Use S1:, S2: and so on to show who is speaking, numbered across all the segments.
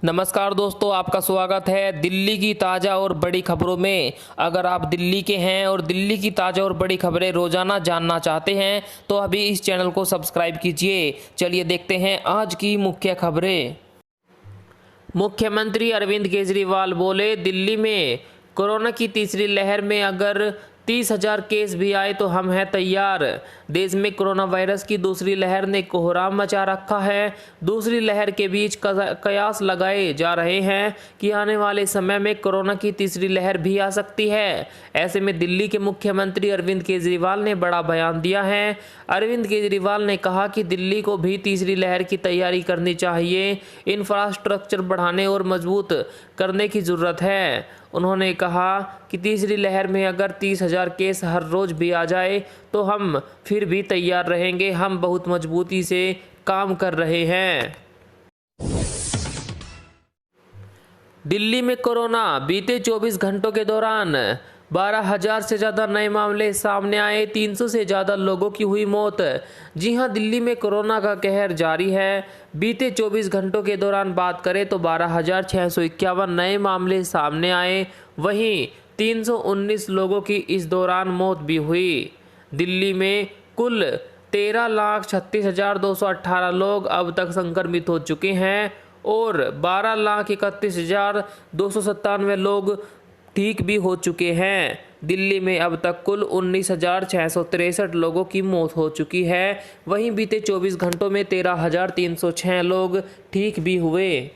S1: नमस्कार दोस्तों, आपका स्वागत है दिल्ली की ताज़ा और बड़ी खबरों में। अगर आप दिल्ली के हैं और दिल्ली की ताज़ा और बड़ी खबरें रोजाना जानना चाहते हैं तो अभी इस चैनल को सब्सक्राइब कीजिए। चलिए देखते हैं आज की मुख्य खबरें। मुख्यमंत्री अरविंद केजरीवाल बोले, दिल्ली में कोरोना की तीसरी लहर में अगर 30,000 केस भी आए तो हम हैं तैयार। देश में कोरोना वायरस की दूसरी लहर ने कोहराम मचा रखा है। दूसरी लहर के बीच कयास लगाए जा रहे हैं कि आने वाले समय में कोरोना की तीसरी लहर भी आ सकती है। ऐसे में दिल्ली के मुख्यमंत्री अरविंद केजरीवाल ने बड़ा बयान दिया है। अरविंद केजरीवाल ने कहा कि दिल्ली को भी तीसरी लहर की तैयारी करनी चाहिए। इंफ्रास्ट्रक्चर बढ़ाने और मजबूत करने की जरूरत है। उन्होंने कहा कि तीसरी लहर में अगर 30,000 केस हर रोज भी आ जाए तो हम फिर भी तैयार रहेंगे। हम बहुत मजबूती से काम कर रहे हैं। दिल्ली में कोरोना बीते 24 घंटों के दौरान 12,000 से ज़्यादा नए मामले सामने आए। 300 से ज़्यादा लोगों की हुई मौत। जी हां, दिल्ली में कोरोना का कहर जारी है। बीते 24 घंटों के दौरान बात करें तो 12,651 नए मामले सामने आए। वहीं 319 लोगों की इस दौरान मौत भी हुई। दिल्ली में कुल 13,36,218 लोग अब तक संक्रमित हो चुके हैं और 12,31,297 लोग ठीक भी हो चुके हैं। दिल्ली में अब तक कुल 19,663 लोगों की मौत हो चुकी है। वहीं बीते 24 घंटों में 13,306 लोग ठीक भी हुए।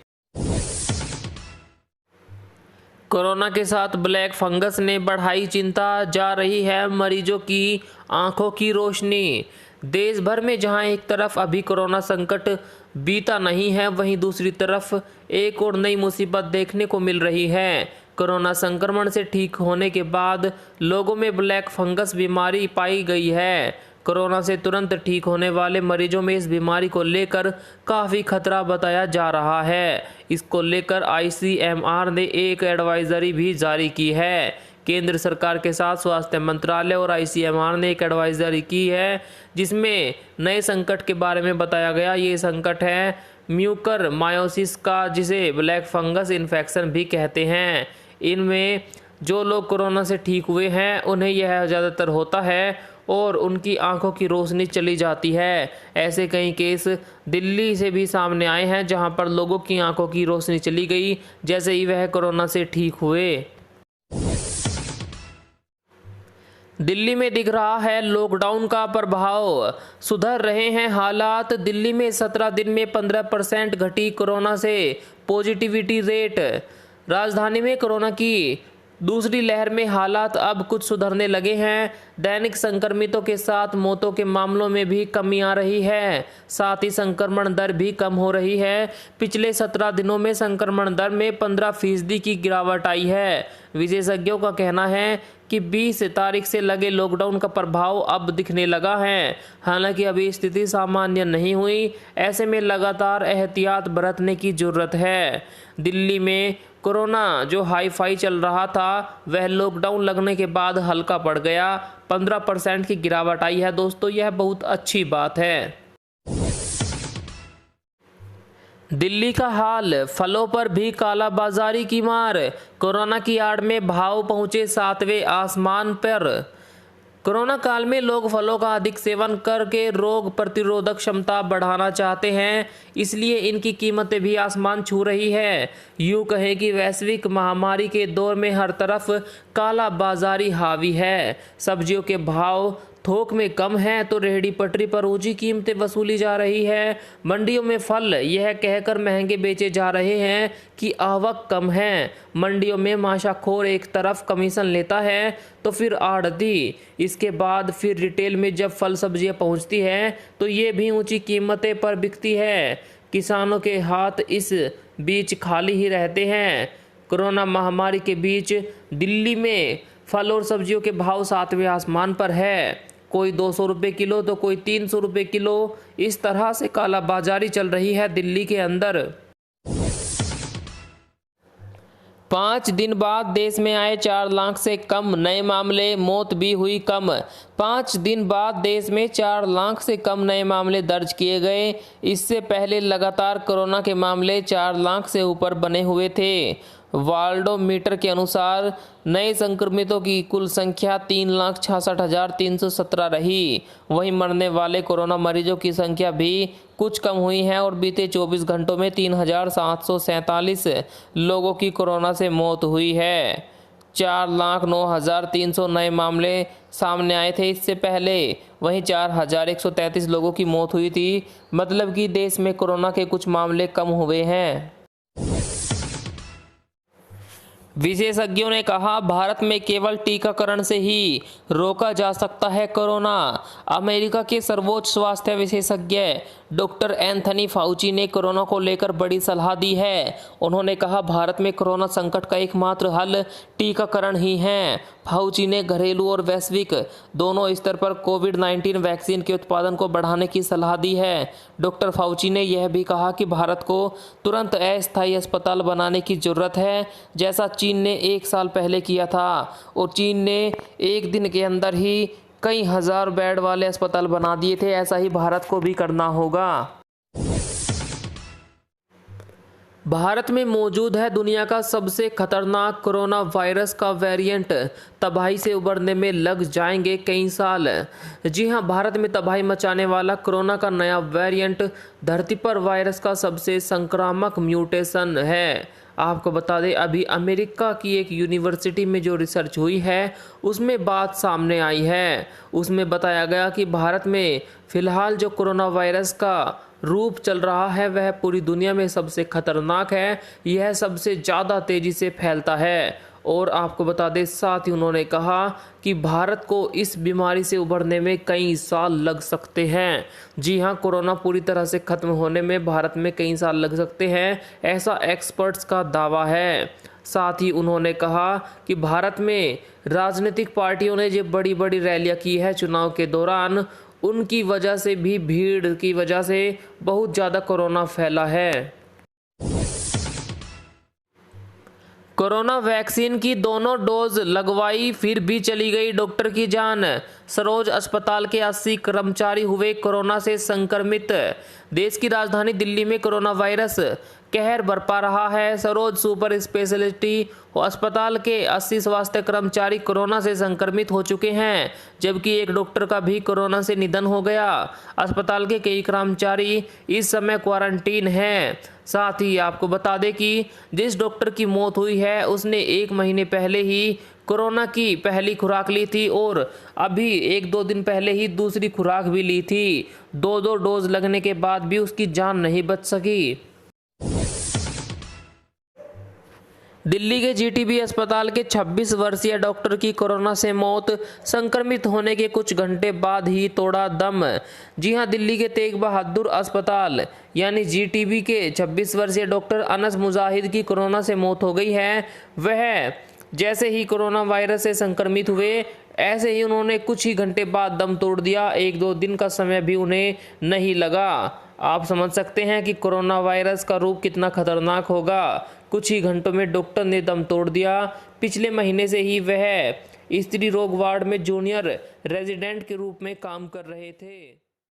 S1: कोरोना के साथ ब्लैक फंगस ने बढ़ाई चिंता, जा रही है मरीजों की आंखों की रोशनी। देश भर में जहां एक तरफ अभी कोरोना संकट बीता नहीं है, वहीं दूसरी तरफ एक और नई मुसीबत देखने को मिल रही है। कोरोना संक्रमण से ठीक होने के बाद लोगों में ब्लैक फंगस बीमारी पाई गई है। कोरोना से तुरंत ठीक होने वाले मरीजों में इस बीमारी को लेकर काफ़ी खतरा बताया जा रहा है। इसको लेकर ICMR ने एक एडवाइजरी भी जारी की है। केंद्र सरकार के साथ स्वास्थ्य मंत्रालय और ICMR ने एक एडवाइजरी की है जिसमें नए संकट के बारे में बताया गया। ये संकट है म्यूकर मायोसिस का, जिसे ब्लैक फंगस इन्फेक्शन भी कहते हैं। इनमें जो लोग कोरोना से ठीक हुए हैं उन्हें यह ज़्यादातर होता है और उनकी आंखों की रोशनी चली जाती है। ऐसे कई केस दिल्ली से भी सामने आए हैं जहां पर लोगों की आंखों की रोशनी चली गई जैसे ही वह कोरोना से ठीक हुए। दिल्ली में दिख रहा है लॉकडाउन का प्रभाव, सुधर रहे हैं हालात। दिल्ली में 17 दिन में 15% घटी कोरोना से पॉजिटिविटी रेट। राजधानी में कोरोना की दूसरी लहर में हालात अब कुछ सुधरने लगे हैं। दैनिक संक्रमितों के साथ मौतों के मामलों में भी कमी आ रही है। साथ ही संक्रमण दर भी कम हो रही है। पिछले 17 दिनों में संक्रमण दर में 15% की गिरावट आई है। विशेषज्ञों का कहना है कि 20 तारीख से लगे लॉकडाउन का प्रभाव अब दिखने लगा है। हालांकि अभी स्थिति सामान्य नहीं हुई। ऐसे में लगातार एहतियात बरतने की जरूरत है। दिल्ली में कोरोना जो हाई फाई चल रहा था वह लॉकडाउन लगने के बाद हल्का पड़ गया। 15% की गिरावट आई है दोस्तों, यह बहुत अच्छी बात है। दिल्ली का हाल, फलों पर भी कालाबाजारी की मार। कोरोना की आड़ में भाव पहुंचे 7वें आसमान पर। कोरोना काल में लोग फलों का अधिक सेवन करके रोग प्रतिरोधक क्षमता बढ़ाना चाहते हैं, इसलिए इनकी कीमतें भी आसमान छू रही है। यूँ कहें कि वैश्विक महामारी के दौर में हर तरफ काला बाजारी हावी है। सब्जियों के भाव थोक में कम है तो रेहड़ी पटरी पर ऊंची कीमतें वसूली जा रही है। मंडियों में फल यह कहकर महंगे बेचे जा रहे हैं कि आवक कम है। मंडियों में माशाखोर एक तरफ कमीशन लेता है तो फिर आढ़ती, इसके बाद फिर रिटेल में जब फल सब्जियां पहुंचती हैं तो ये भी ऊंची कीमतें पर बिकती है। किसानों के हाथ इस बीच खाली ही रहते हैं। कोरोना महामारी के बीच दिल्ली में फल और सब्जियों के भाव 7वें आसमान पर है। कोई 200 रुपये किलो तो कोई 300 रुपये किलो, इस तरह से कालाबाजारी चल रही है दिल्ली के अंदर। 5 दिन बाद देश में आए 4 लाख से कम नए मामले, मौत भी हुई कम। 5 दिन बाद देश में 4 लाख से कम नए मामले दर्ज किए गए। इससे पहले लगातार कोरोना के मामले 4 लाख से ऊपर बने हुए थे। वर्ल्डोमीटर के अनुसार नए संक्रमितों की कुल संख्या 3,66,317 रही। वहीं मरने वाले कोरोना मरीजों की संख्या भी कुछ कम हुई है और बीते 24 घंटों में 3,747 लोगों की कोरोना से मौत हुई है। 4,09,300 नए मामले सामने आए थे इससे पहले। वहीं 4,133 लोगों की मौत हुई थी। मतलब कि देश में कोरोना के कुछ मामले कम हुए हैं। विशेषज्ञों ने कहा, भारत में केवल टीकाकरण से ही रोका जा सकता है कोरोना। अमेरिका के सर्वोच्च स्वास्थ्य विशेषज्ञ डॉक्टर एंथनी फाउची ने कोरोना को लेकर बड़ी सलाह दी है। उन्होंने कहा, भारत में कोरोना संकट का एकमात्र हल टीकाकरण ही है। फाउची ने घरेलू और वैश्विक दोनों स्तर पर कोविड-19 वैक्सीन के उत्पादन को बढ़ाने की सलाह दी है। डॉक्टर फाउची ने यह भी कहा कि भारत को तुरंत अस्थायी अस्पताल बनाने की जरूरत है, जैसा चीन ने 1 साल पहले किया था। और चीन ने 1 दिन के अंदर ही कई हजार बेड वाले अस्पताल बना दिए थे। ऐसा ही भारत को भी करना होगा। भारत में मौजूद है दुनिया का सबसे खतरनाक कोरोना वायरस का वेरिएंट। तबाही से उबरने में लग जाएंगे कई साल। जी हां, भारत में तबाही मचाने वाला कोरोना का नया वेरिएंट धरती पर वायरस का सबसे संक्रामक म्यूटेशन है। आपको बता दें, अभी अमेरिका की एक यूनिवर्सिटी में जो रिसर्च हुई है उसमें बात सामने आई है। उसमें बताया गया कि भारत में फिलहाल जो कोरोना वायरस का रूप चल रहा है वह पूरी दुनिया में सबसे खतरनाक है। यह सबसे ज़्यादा तेज़ी से फैलता है। और आपको बता दें, साथ ही उन्होंने कहा कि भारत को इस बीमारी से उभरने में कई साल लग सकते हैं। जी हां, कोरोना पूरी तरह से ख़त्म होने में भारत में कई साल लग सकते हैं, ऐसा एक्सपर्ट्स का दावा है। साथ ही उन्होंने कहा कि भारत में राजनीतिक पार्टियों ने जो बड़ी बड़ी रैलियां की है चुनाव के दौरान, उनकी वजह से भी, भीड़ की वजह से बहुत ज़्यादा कोरोना फैला है। कोरोना वैक्सीन की दोनों डोज लगवाई फिर भी चली गई डॉक्टर की जान। सरोज अस्पताल के 80 कर्मचारी हुए कोरोना से संक्रमित। देश की राजधानी दिल्ली में कोरोना वायरस कहर बरपा रहा है। सरोज सुपर स्पेशलिटी अस्पताल के 80 स्वास्थ्य कर्मचारी कोरोना से संक्रमित हो चुके हैं, जबकि एक डॉक्टर का भी कोरोना से निधन हो गया। अस्पताल के कई कर्मचारी इस समय क्वारंटीन हैं। साथ ही आपको बता दें कि जिस डॉक्टर की मौत हुई है उसने 1 महीने पहले ही कोरोना की पहली खुराक ली थी और अभी 1-2 दिन पहले ही दूसरी खुराक भी ली थी। 2-2 डोज लगने के बाद भी उसकी जान नहीं बच सकी। दिल्ली के जीटीबी अस्पताल के 26 वर्षीय डॉक्टर की कोरोना से मौत, संक्रमित होने के कुछ घंटे बाद ही तोड़ा दम। जी हां, दिल्ली के तेग बहादुर अस्पताल यानी जीटीबी के 26 वर्षीय डॉक्टर अनस मुजाहिद की कोरोना से मौत हो गई है। वह जैसे ही कोरोना वायरस से संक्रमित हुए, ऐसे ही उन्होंने कुछ ही घंटे बाद दम तोड़ दिया। 1-2 दिन का समय भी उन्हें नहीं लगा। आप समझ सकते हैं कि कोरोना वायरस का रूप कितना खतरनाक होगा। कुछ ही घंटों में डॉक्टर ने दम तोड़ दिया। पिछले महीने से ही वह स्त्री रोग वार्ड में जूनियर रेजिडेंट के रूप में काम कर रहे थे।